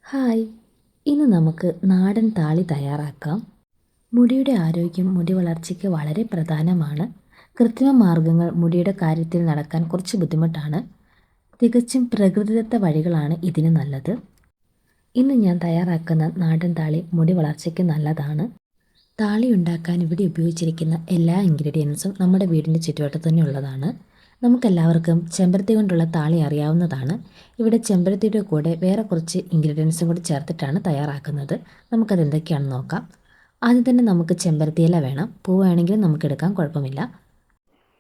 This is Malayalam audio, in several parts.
ഹായ്, ഇന്ന് നമുക്ക് നാടൻ താളി തയ്യാറാക്കാം. മുടിയുടെ ആരോഗ്യം മുടി വളർച്ചയ്ക്ക് വളരെ പ്രധാനമാണ്. കൃത്രിമ മാർഗ്ഗങ്ങൾ മുടിയുടെ കാര്യത്തിൽ നടക്കാൻ കുറച്ച് ബുദ്ധിമുട്ടാണ്. തികച്ചും പ്രകൃതിദത്ത വഴികളാണ് ഇതിന് നല്ലത്. ഇന്ന് ഞാൻ തയ്യാറാക്കുന്ന നാടൻ താളി മുടി വളർച്ചയ്ക്ക് നല്ലതാണ്. താളി ഉണ്ടാക്കാൻ ഇവിടെ ഉപയോഗിച്ചിരിക്കുന്ന എല്ലാ ഇൻഗ്രീഡിയൻസും നമ്മുടെ വീടിൻ്റെ ചുറ്റുവട്ടത്ത് തന്നെ ഉള്ളതാണ്. നമുക്കെല്ലാവർക്കും ചെമ്പരത്തി കൊണ്ടുള്ള താളി അറിയാവുന്നതാണ്. ഇവിടെ ചെമ്പരത്തിയുടെ കൂടെ വേറെ കുറച്ച് ഇൻഗ്രീഡിയൻസും കൂടി ചേർത്തിട്ടാണ് തയ്യാറാക്കുന്നത്. നമുക്കത് എന്തൊക്കെയാണെന്ന് നോക്കാം. ആദ്യം തന്നെ നമുക്ക് ചെമ്പരത്തി ഇല വേണം. പൂ വേണമെങ്കിലും നമുക്കെടുക്കാം, കുഴപ്പമില്ല.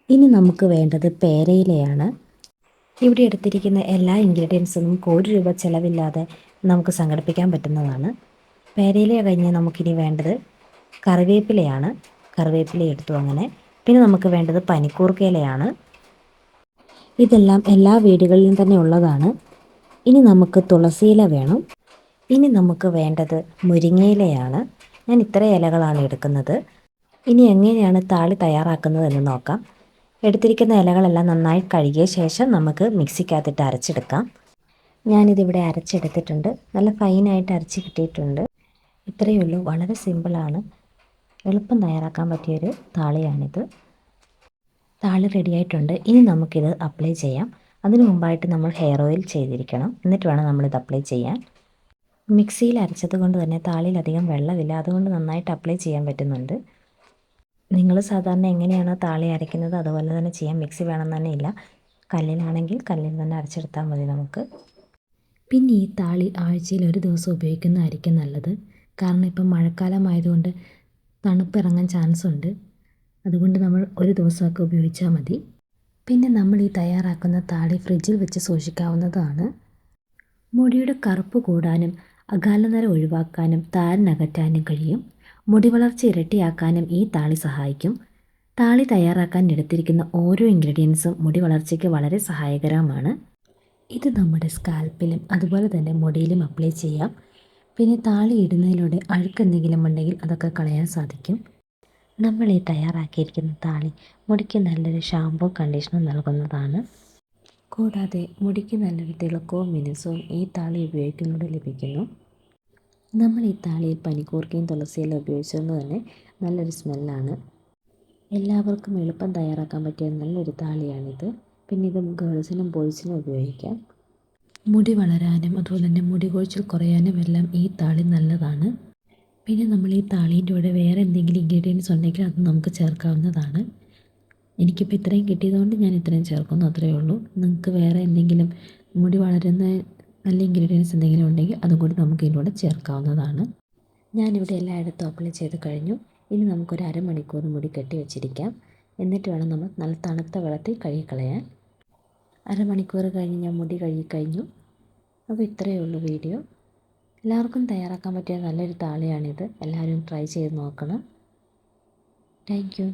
ഇനി നമുക്ക് വേണ്ടത് പേരയിലയാണ്. ഇവിടെ എടുത്തിരിക്കുന്ന എല്ലാ ഇൻഗ്രീഡിയൻസും നമുക്ക് 1 രൂപ ചിലവില്ലാതെ നമുക്ക് സംഘടിപ്പിക്കാൻ പറ്റുന്നതാണ്. പേരയില കഴിഞ്ഞ് നമുക്കിനി വേണ്ടത് കറിവേപ്പിലയാണ്. കറിവേപ്പില എടുത്തു അങ്ങനെ. പിന്നെ നമുക്ക് വേണ്ടത് പനിക്കൂർക്കയിലയാണ്. ഇതെല്ലാം എല്ലാ വീടുകളിലും തന്നെ ഉള്ളതാണ്. ഇനി നമുക്ക് തുളസിയില വേണം. ഇനി നമുക്ക് വേണ്ടത് മുരിങ്ങയിലയാണ്. ഞാൻ ഇത്ര ഇലകളാണ് എടുക്കുന്നത്. ഇനി എങ്ങനെയാണ് താളി തയ്യാറാക്കുന്നതെന്ന് നോക്കാം. എടുത്തിരിക്കുന്ന ഇലകളെല്ലാം നന്നായി കഴുകിയ ശേഷം നമുക്ക് മിക്സിക്കകത്തിട്ട് അരച്ചെടുക്കാം. ഞാനിതിവിടെ അരച്ചെടുത്തിട്ടുണ്ട്. നല്ല ഫൈനായിട്ട് അരച്ച് കിട്ടിയിട്ടുണ്ട്. ഇത്രയേ ഉള്ളൂ. വളരെ സിമ്പിളാണ്. എളുപ്പം തയ്യാറാക്കാൻ പറ്റിയൊരു താളിയാണിത്. താളി റെഡിയായിട്ടുണ്ട്. ഇനി നമുക്കിത് അപ്ലൈ ചെയ്യാം. അതിനു മുമ്പായിട്ട് നമ്മൾ ഹെയർ ഓയിൽ ചെയ്തിരിക്കണം. എന്നിട്ട് വേണം നമ്മളിത് അപ്ലൈ ചെയ്യാൻ. മിക്സിയിൽ അരച്ചത് കൊണ്ട് തന്നെ താളിയിൽ അധികം വെള്ളമില്ല. അതുകൊണ്ട് നന്നായിട്ട് അപ്ലൈ ചെയ്യാൻ പറ്റുന്നുണ്ട്. നിങ്ങൾ സാധാരണ എങ്ങനെയാണോ താളി അരയ്ക്കുന്നത് അതുപോലെ തന്നെ ചെയ്യാം. മിക്സി വേണം തന്നെ ഇല്ല. കല്ലിലാണെങ്കിൽ കല്ലിൽ തന്നെ അരച്ചെടുത്താൽ മതി നമുക്ക്. പിന്നെ ഈ താളി ആഴ്ചയിൽ 1 ദിവസം ഉപയോഗിക്കുന്നതായിരിക്കും നല്ലത്. കാരണം ഇപ്പം മഴക്കാലമായതുകൊണ്ട് തണുപ്പിറങ്ങാൻ ചാൻസ് ഉണ്ട്. അതുകൊണ്ട് നമ്മൾ 1 ദിവസമൊക്കെ ഉപയോഗിച്ചാൽ മതി. പിന്നെ നമ്മൾ ഈ തയ്യാറാക്കുന്ന താളി ഫ്രിഡ്ജിൽ വെച്ച് സൂക്ഷിക്കാവുന്നതാണ്. മുടിയുടെ കറുപ്പ് കൂടാനും അകാലനര ഒഴിവാക്കാനും താരനകറ്റാനും കഴിയും. മുടി വളർച്ച ഇരട്ടിയാക്കാനും ഈ താളി സഹായിക്കും. താളി തയ്യാറാക്കാൻ എടുത്തിരിക്കുന്ന ഓരോ ഇൻഗ്രീഡിയൻസും മുടി വളർച്ചയ്ക്ക് വളരെ സഹായകരമാണ്. ഇത് നമ്മുടെ സ്കാൽപ്പിലും അതുപോലെ തന്നെ മുടിയിലും അപ്ലൈ ചെയ്യാം. പിന്നെ താളി ഇടുന്നതിലൂടെ അഴുക്കെന്തെങ്കിലും ഉണ്ടെങ്കിൽ അതൊക്കെ കളയാൻ സാധിക്കും. നമ്മൾ ഈ തയ്യാറാക്കിയിരിക്കുന്ന താളി മുടിക്ക് നല്ലൊരു ഷാമ്പൂ കണ്ടീഷണർ നൽകുന്നതാണ്. കൂടാതെ മുടിക്ക് നല്ലൊരു തിളക്കവും മിനുസവും ഈ താളി ഉപയോഗിക്കുന്നതോടെ ലഭിക്കുന്നു. നമ്മൾ ഈ താളിയിൽ പനിക്കൂർക്കയും തുളസിയില ഉപയോഗിച്ചതുകൊണ്ട് തന്നെ നല്ലൊരു സ്മെല്ലാണ്. എല്ലാവർക്കും എളുപ്പം തയ്യാറാക്കാൻ പറ്റിയ നല്ലൊരു താളിയാണിത്. പിന്നെ ഇത് ഗേൾസിനും ബോയ്സിനും ഉപയോഗിക്കാം. മുടി വളരാനും അതുപോലെ തന്നെ മുടി കൊഴിച്ചിൽ കുറയാനും എല്ലാം ഈ താളി നല്ലതാണ്. പിന്നെ നമ്മൾ ഈ താളീൻ്റെ കൂടെ വേറെ എന്തെങ്കിലും ഇൻഗ്രീഡിയൻസ് ഉണ്ടെങ്കിൽ അത് നമുക്ക് ചേർക്കാവുന്നതാണ്. എനിക്കിപ്പോൾ ഇത്രയും കിട്ടിയതുകൊണ്ട് ഞാൻ ഇത്രയും ചേർക്കുന്നു, അത്രയേ ഉള്ളൂ. നിങ്ങൾക്ക് വേറെ എന്തെങ്കിലും മുടി വളരുന്ന നല്ല ഇൻഗ്രീഡിയൻസ് എന്തെങ്കിലും ഉണ്ടെങ്കിൽ അതും കൂടി നമുക്ക് ഇതിലൂടെ ചേർക്കാവുന്നതാണ്. ഞാനിവിടെ എല്ലായിടത്തും അപ്ലൈ ചെയ്ത് കഴിഞ്ഞു. ഇനി നമുക്കൊരു അരമണിക്കൂർ മുടി കെട്ടി വെച്ചിരിക്കാം. എന്നിട്ട് വേണം നമ്മൾ നല്ല തണുത്ത വെള്ളത്തിൽ കഴുകിക്കളയാൻ. അരമണിക്കൂർ കഴിഞ്ഞ് ഞാൻ മുടി കഴുകിക്കഴിഞ്ഞു. അപ്പോൾ ഇത്രയേ ഉള്ളൂ വീഡിയോ. എല്ലാവർക്കും തയ്യാറാക്കാൻ പറ്റിയ നല്ലൊരു താളിയാണിത്. എല്ലാവരും ട്രൈ ചെയ്ത് നോക്കണം. Thank you.